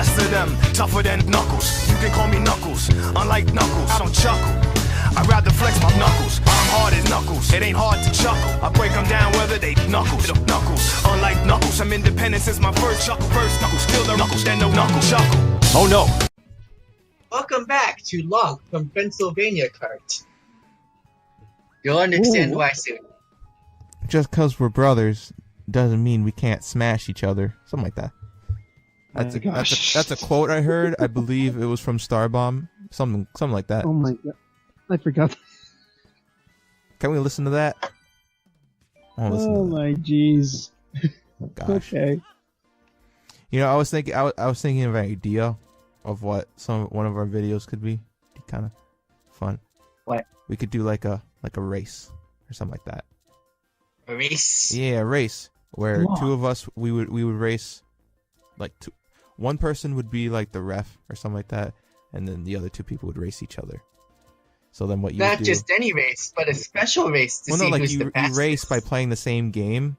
best of them, tougher than Knuckles. You can call me Knuckles, unlike Knuckles, I don't chuckle. I'd rather flex my knuckles, I'm hard as Knuckles. It ain't hard to chuckle, I break them down whether they knuckles. Unlike Knuckles, I'm independent since my first chuckle. First knuckles, still the knuckles, then no knuckle chuckle. Oh no. Welcome back to Log from Pennsylvania, Kart. You'll understand why soon. Just because we're brothers doesn't mean we can't smash each other. Something like that. That's a quote I heard. I believe it was from Starbomb. Something like that. Oh my god. I forgot. Can we listen to that? Oh my jeez. Gosh. Okay. You know, I was thinking of an idea of what one of our videos could be. Kind of fun. What? We could do like a race or something like that. A race? Yeah, a race where two of us we would race. Like one person would be like the ref or something like that, and then the other two people would race each other. So then what you Not would do, just any race, but a special race to see who's the fastest. You race by playing the same game.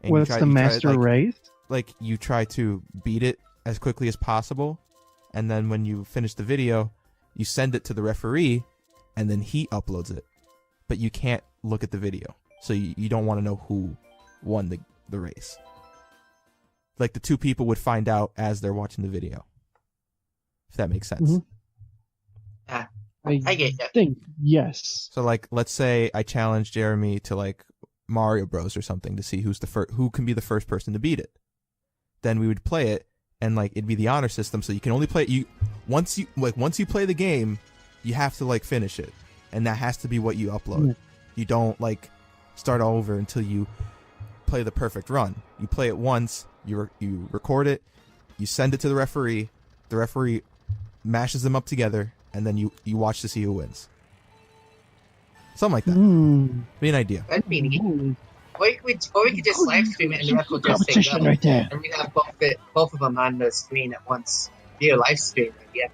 And what's the master race? Like you try to beat it as quickly as possible, and then when you finish the video, you send it to the referee, and then he uploads it. But you can't look at the video, so you don't want to know who won the race. Like the two people would find out as they're watching the video. If that makes sense. Mm-hmm. I get that. Think yes. So like, let's say I challenge Jeremy to like Mario Bros or something to see who can be the first person to beat it. Then we would play it, and like it'd be the honor system, so you can only play it. Once you play the game, you have to like finish it, and that has to be what you upload. You don't like start all over until you play the perfect run. You play it once, you record it, you send it to the referee. The referee mashes them up together, and then you watch to see who wins. Something like that. Be an idea. That'd be neat. Or we could just live stream it and the ref will just say no. Right there. And we'd have both of them on the screen at once. Be a live stream, yeah.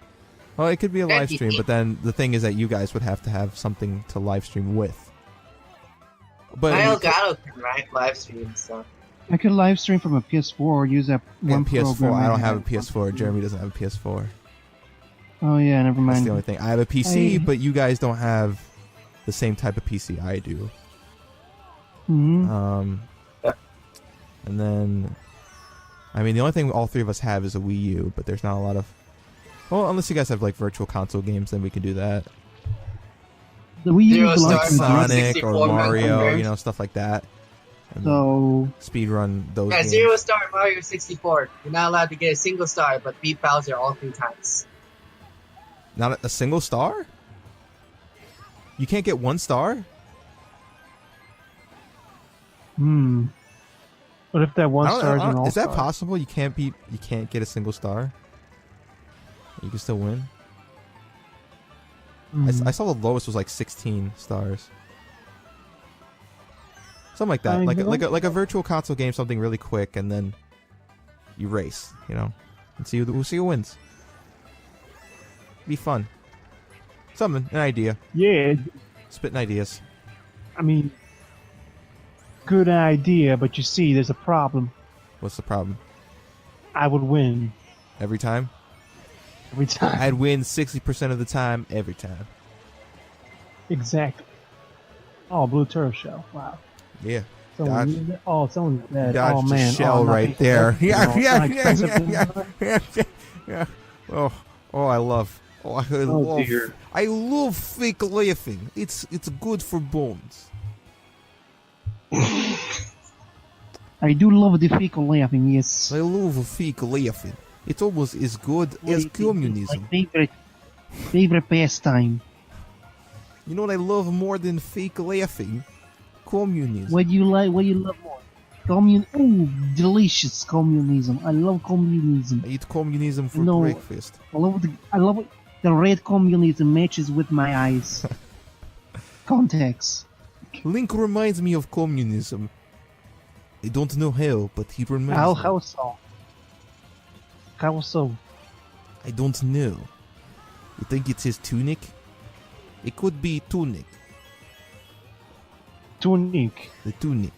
Well, it could be a live stream, but then the thing is that you guys would have to have something to live stream with. But my Elgato can live stream, so. I could live stream from a PS4 or use that one PS4. program. I don't have a PS4. Jeremy doesn't have a PS4. Oh yeah, never mind. That's the only thing. I have a PC, but you guys don't have the same type of PC I do. And then, I mean, the only thing all three of us have is a Wii U, but there's not a lot of. Well, unless you guys have like virtual console games, then we can do that. The Wii U is like Sonic or Mario, stuff like that. And so speedrun those. Yeah, games. 0 star Mario 64. You're not allowed to get a single star, but beat Bowser all 3 times. Not a single star? You can't get 1 star? What if that 1 star is an all-star? Is that possible? You can't get a single star? You can still win? I saw the lowest was like 16 stars. Something like that. Like a virtual console game, something really quick, and then you race, and see who wins. Be fun. Something, an idea. Yeah. Spitting ideas. I mean, good idea, but you see, there's a problem. What's the problem? I would win. Every time? Every time. I'd win 60% of the time, every time. Exactly. Oh, Blue Turf Shell. Wow. Yeah. Someone's dead. Dodged oh, man. a shell right there. Yeah. I love fake laughing. It's good for bones. I do love the fake laughing, yes. I love fake laughing. It's almost as good as communism. My favorite pastime. You know what I love more than fake laughing? Communism. What do you love more? Ooh, delicious communism. I love communism. I eat communism for breakfast. I love it. The red communism matches with my eyes. Contacts. Link reminds me of communism. I don't know how, but he reminds me. How so? How so? I don't know. You think it's his tunic? It could be tunic. Tunic. The tunic.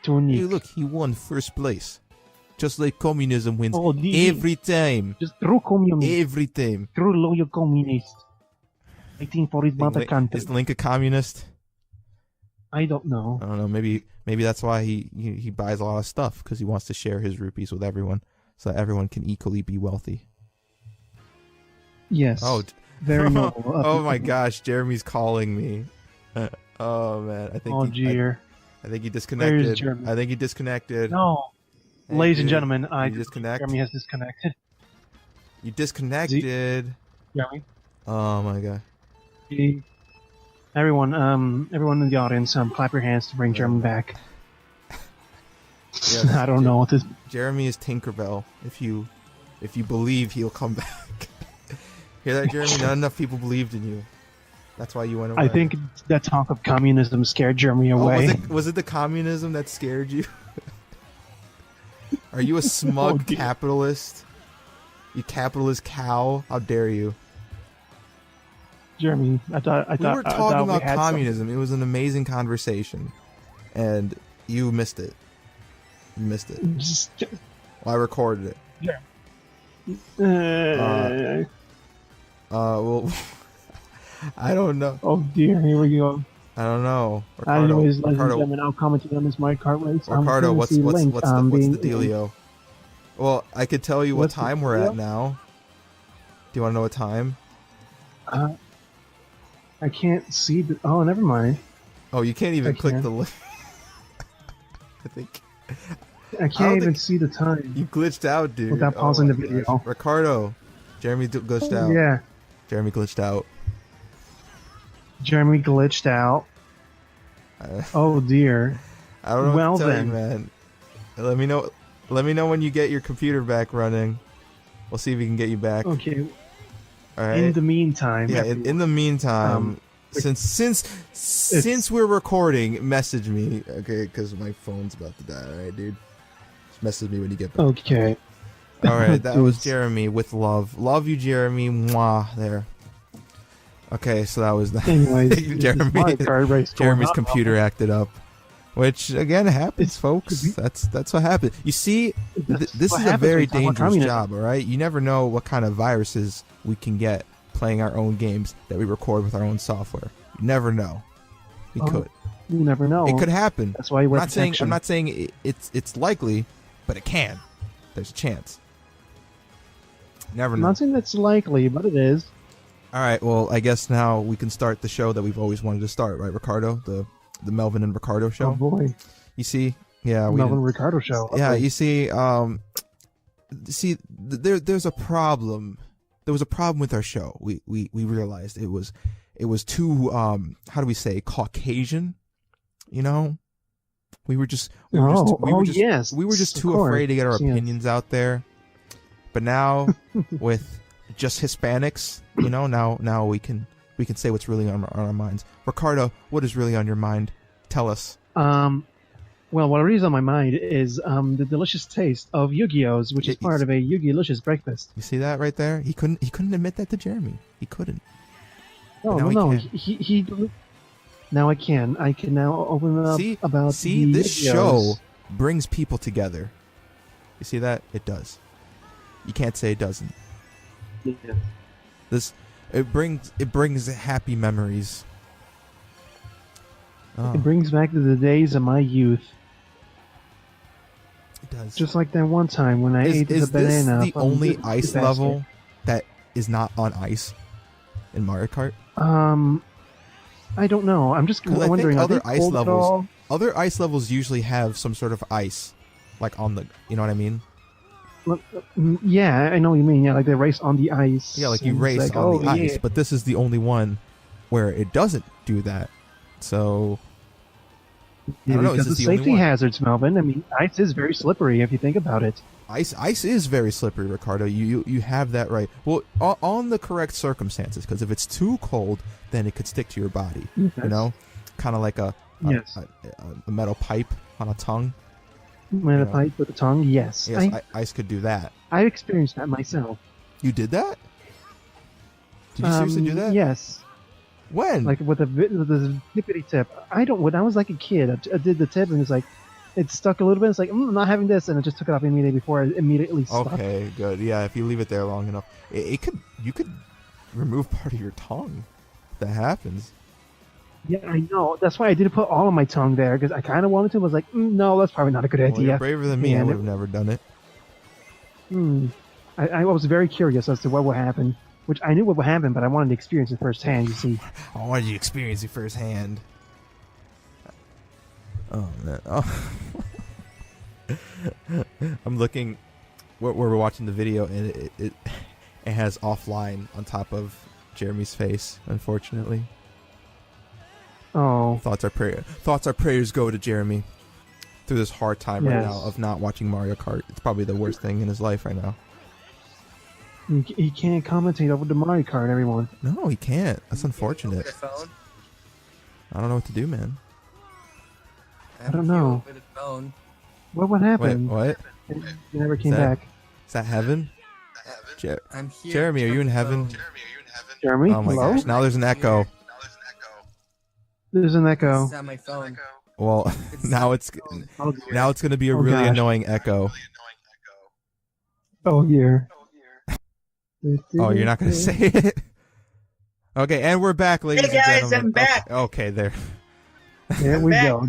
Tunic. Hey, look, he won first place. Just like communism wins Oh, the- every time. Just true communist. Every time. True loyal communist. Fighting for his mother country. Is Link a communist? I don't know. I don't know. Maybe that's why he buys a lot of stuff, because he wants to share his rupees with everyone, so that everyone can equally be wealthy. Yes. Oh, very noble. oh my gosh, Jeremy's calling me. Oh man, I think. Oh dear. I think he disconnected. Where's Jeremy? I think he disconnected. No. Hey, Ladies and dude, gentlemen, you disconnect. Jeremy has disconnected. You disconnected. Jeremy. Oh my god. Everyone in the audience, clap your hands to bring Jeremy back. Yes, I don't know what this. Jeremy is Tinkerbell. If you believe, he'll come back. Hear that, Jeremy? Not enough people believed in you. That's why you went away. I think that talk of communism scared Jeremy away. Was it the communism that scared you? Are you a smug capitalist? You capitalist cow! How dare you? Jeremy, I thought We were talking about had communism. It was an amazing conversation, and you missed it. You missed it. Just, Well, I recorded it. yeah. Well, I don't know. Oh dear, here we go. I don't know. Ricardo, Anyways, ladies and Ricardo, gentlemen, I'll comment on this Mario Kart race. Ricardo, what's the dealio? Well, I could tell you what What's the time we're at dealio? now. Do you want to know what time? I can't see the. Oh, never mind. Oh, you can't even I click can. the link. I think I can't even see the time. you glitched out, dude. Without pausing my the video. gosh. Ricardo, Jeremy glitched out. Yeah, Jeremy glitched out. Jeremy glitched out. Oh dear. I don't know Well what to tell then. you, man. Let me know. Let me know when you get your computer back running. We'll see if we can get you back. Okay. All right. In the meantime, Yeah. In the meantime, Um, since we're recording, message me, okay? Because my phone's about to die. All right, dude. Just message me when you get back. okay. All right. That was Dudes. Jeremy with love. Love you, Jeremy. Mwah. There. Okay, so that was the Anyways, Jeremy. Mario Kart race going Jeremy's on. computer acted up, which again happens, It's- folks. That's what happened. You see, That's this what is a happens very when you talk about dangerous communism. job. All right, you never know what kind of viruses we can get playing our own games that we record with our own software. You never know. We Oh, could. You never know. It could happen. That's why you I'm wear not saying. protection. I'm not saying it's likely, but it can. There's a chance. Never I'm know. not saying that's likely, but it is. All right. Well, I guess now we can start the show that we've always wanted to start, right, Ricardo? The Melvin and Ricardo show. Oh boy, You see, yeah, we Melvin didn't- Ricardo show. yeah. Okay. You see, there's a problem. There was a problem with our show. We realized it was too how do we say, Caucasian, you know? We were just yes, we were just of too course, afraid to get our yes. opinions out there. But now with just Hispanics, you know, now we can say what's really on our minds. Ricardo, what is really on your mind? Tell us. Well, what is on my mind is the delicious taste of Yu-Gi-Ohs, which is part of a Yu-Gi-Licious breakfast. You see that right there? He couldn't admit that to Jeremy. He couldn't. No, now no, he no. He. Now I can. I can now open it up about the this Yu-Gi-Ohs. show brings people together. You see that? It does. You can't say it doesn't. Yeah. It brings happy memories. Oh, It brings back to the days of my youth. it does. Just like that one time when I ate is the banana. this the from only the ice basket. level that is not on ice in Mario Kart? I don't know. I'm just 'Cause I think wondering. other are they ice cold at levels- all? Other ice levels usually have some sort of ice, like on the, you know what I mean? Yeah, I know what you mean. Yeah, like they race on the ice. Yeah, like you and it's race like, on oh, the ice, yeah. but this is the only one where it doesn't do that. So Yeah, I don't know, is because this the the only safety one? hazards, Melvin. I mean, ice is very slippery if you think about it. ice is very slippery, Ricardo. You have that right. Well, on the correct circumstances, because if it's too cold, then it could stick to your body. You know, kind of like a metal pipe on a tongue. With a Yeah. pipe with a tongue, yes. Yes, ice could do that. I experienced that myself. You did that? Did you seriously do that? Yes. When? Like with the tippity tip. When I was like a kid, I did the tip and it's like, it stuck a little bit. It's like, I'm not having this, and it just took it off immediately before it immediately stuck. Okay, good. Yeah, if you leave it there long enough, you could remove part of your tongue. If that happens. Yeah, I know. That's why I didn't put all of my tongue there, because I kind of wanted to. I was like, no, that's probably not a good Well, idea. you're braver than me. I And would have never done it. I was very curious as to what would happen, which I knew what would happen, but I wanted to experience it firsthand, you see. I wanted you to experience it firsthand. Oh, man. Oh. I'm looking where we're watching the video, and it has offline on top of Jeremy's face, unfortunately. Oh. Thoughts our prayers go to Jeremy through this hard time right Yes. now of not watching Mario Kart. It's probably the worst thing in his life right now. He can't commentate over the Mario Kart, everyone. No, he can't. That's unfortunate. Over the phone? I don't know what to do, man. I don't know. Over the phone. What would Wait, happen? what? He never came Is that- back. Is that heaven? I'm here. Jeremy, are you in heaven? Jeremy, Oh my hello? gosh! Now there's an echo. There's an echo. This is on my phone. Well, now it's Oh, dear. now it's going to be a Oh, really gosh. annoying echo. Oh, dear. Oh, you're not going to say it? Okay, and we're back, ladies Hey, and guys, gentlemen. I'm back. Okay, there. There we back. go.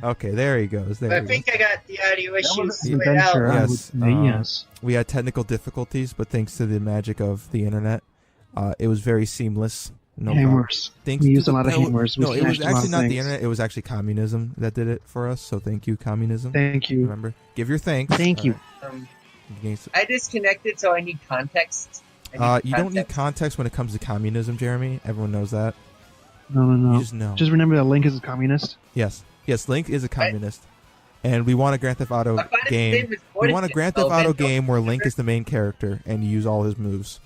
Okay, there he goes. There I he goes. think I got the audio issues An straight out. adventure, I would Yes, say, yes. We had technical difficulties, but thanks to the magic of the internet, it was very seamless. No problem. Hammers. Thanks We to used a the- lot of no, hammers. We No, it was smashed a lot actually of not the things. internet. It was actually communism that did it for us. So thank you, communism. Thank you. Remember, give your thanks. Thank you. I disconnected, so I need context. You don't need context when it comes to communism, Jeremy. Everyone knows that. No, no, no. You just know. Just remember that Link is a communist. Yes, Link is a communist, and we want a Grand Theft Auto I find his game. name is We want a Fortune, Grand Theft Melvin. Auto game where Link is the main character and you use all his moves.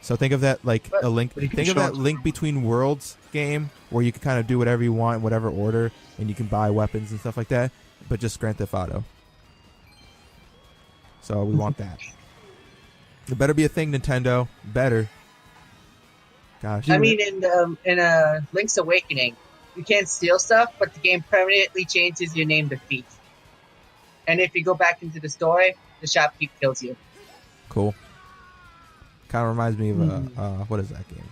So think of that like a Link. But you can Think of that short- Link Between Worlds game where you can kind of do whatever you want, in whatever order, and you can buy weapons and stuff like that. But just Grand Theft Auto. So we want that. It better be a thing, Nintendo. Better. Gosh. I mean, in Link's Awakening, you can't steal stuff, but the game permanently changes your name to Thief. And if you go back into the story, the shopkeep kills you. Cool. Kind of reminds me of what is that game?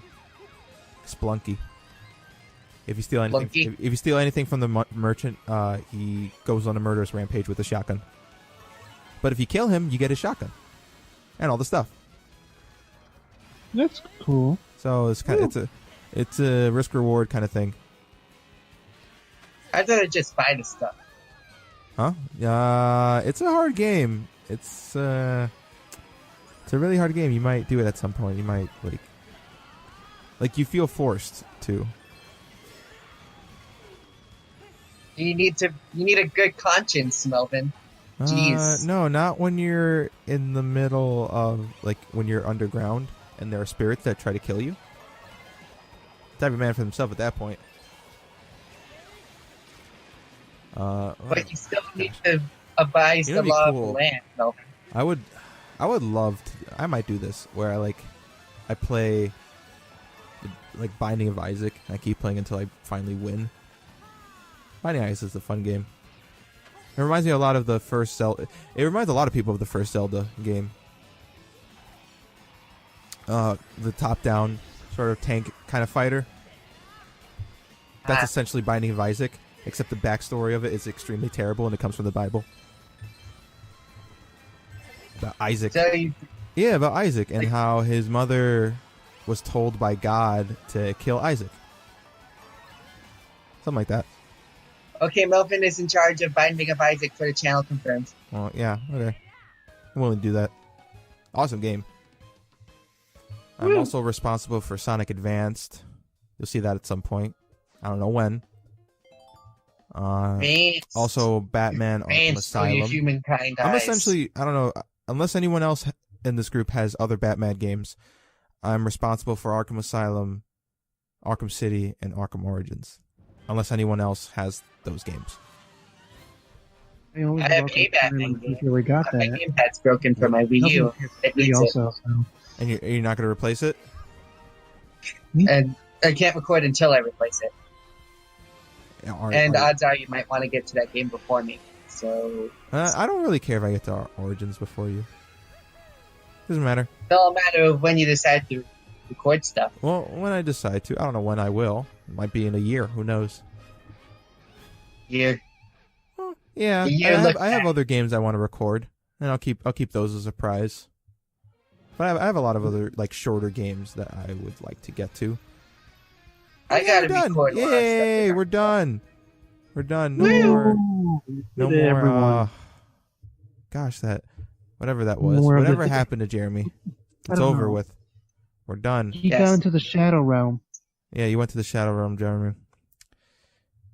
Splunky. If you steal anything, Splunky? if you steal anything from the merchant, he goes on a murderous rampage with a shotgun. But if you kill him, you get his shotgun and all the stuff. That's cool. So it's kind of it's a risk reward kind of thing, I thought I'd just buy the stuff. huh? It's a hard game. It's a really hard game. You might do it at some point. You might like you feel forced to. You need a good conscience, Melvin. Jeez. No, not when you're in the middle of, like, when you're underground and there are spirits that try to kill you. Type of man for himself at that point. But you still need to abide It'd the be law of cool. the land, Melvin. I would love to. I might do this where I play like Binding of Isaac. And I keep playing until I finally win. Binding of Isaac is a fun game. It reminds me a lot of the first Zelda. It reminds a lot of people of the first Zelda game. The top-down sort of tank kind of fighter. That's essentially Binding of Isaac, except the backstory of it is extremely terrible and it comes from the Bible. About Isaac. So you, Yeah, about Isaac and how his mother was told by God to kill Isaac. Something like that. okay, Melvin is in charge of Binding of Isaac for the channel confirmed. Well, yeah, okay. I'm willing to do that. Awesome game. I'm also responsible for Sonic Advanced. You'll see that at some point. I don't know when. Thanks. Also, Batman Arkham Thanks for your Asylum. humankind I'm eyes. essentially, I don't know, unless anyone else in this group has other Batman games, I'm responsible for Arkham Asylum, Arkham City, and Arkham Origins. Unless anyone else has those games. I always I have welcome a Batman Thailand before we got My that. gamepad's broken for my Wii U. It We needs it. also. So. And you're not going to replace it? And I can't record until I replace it. And odds are you might want to get to that game before me. So I don't really care if I get to Origins before you. Doesn't matter. It's all a matter of when you decide to record stuff. Well, when I decide to. I don't know when I will. It might be in a year. Who knows? Year. Well, yeah. I have other games I want to record, and I'll keep those as a prize. But I have a lot of other like shorter games that I would like to get to. I gotta record. Yay! We're done. We're done. No Woo! more. No Good day, more. everyone. Gosh, whatever that was. More of Whatever the- happened to Jeremy? I It's don't over know. with. We're done. He Yes. got into the Shadow Realm. Yeah, you went to the Shadow Realm, Jeremy.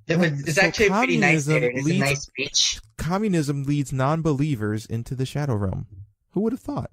It's So actually pretty nice communism there. It's a leads- nice beach. Communism leads non-believers into the Shadow Realm. Who would have thought?